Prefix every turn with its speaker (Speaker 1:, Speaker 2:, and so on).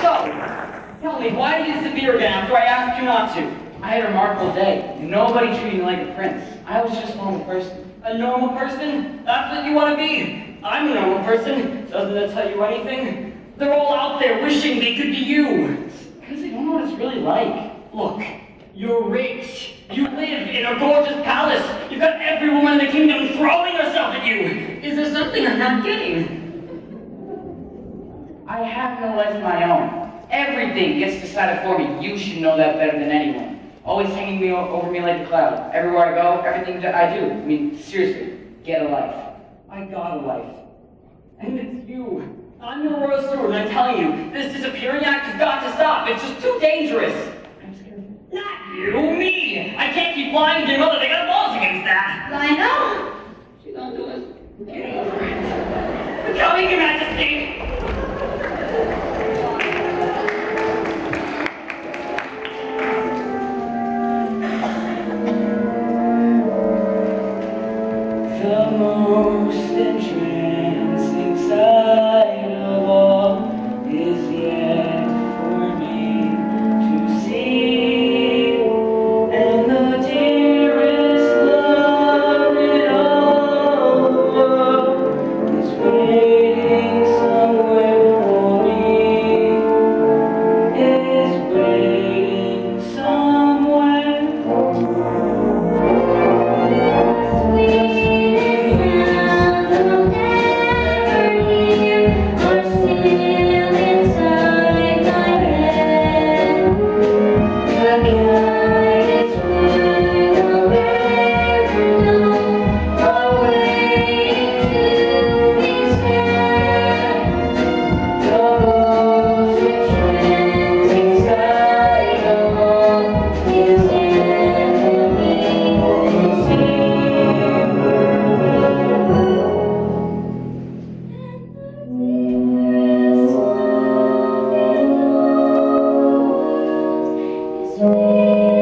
Speaker 1: So, tell me, why did you disappear again after I asked you not to? I had a remarkable day. Nobody treated me like a prince. I was just a normal person. A normal person? That's what you want to be. I'm a normal person. Doesn't that tell you anything? They're all out there wishing they could be you. Because they don't know what it's really like. Look, you're rich. You live in a gorgeous palace. You've got every woman in the kingdom throwing herself at you. Is there something I'm not getting? I have no life of my own. Everything gets decided for me. You should know that better than anyone. Always hanging me over me like a cloud. Everywhere I go, everything that I do. I mean, seriously, get a life. I got a life. And it's you. I'm your royal steward, and I'm telling you, this disappearing act has got to stop. It's just too dangerous. I'm scared. Not you, me. I can't keep lying to your mother. They got laws against that.
Speaker 2: I know.
Speaker 1: She don't do it. Get over it. I'm coming, Your Majesty. The most entrancing sight of all is yet for me to see, and the dearest love in all the world is waiting somewhere for me, is waiting somewhere.
Speaker 2: Sweetest.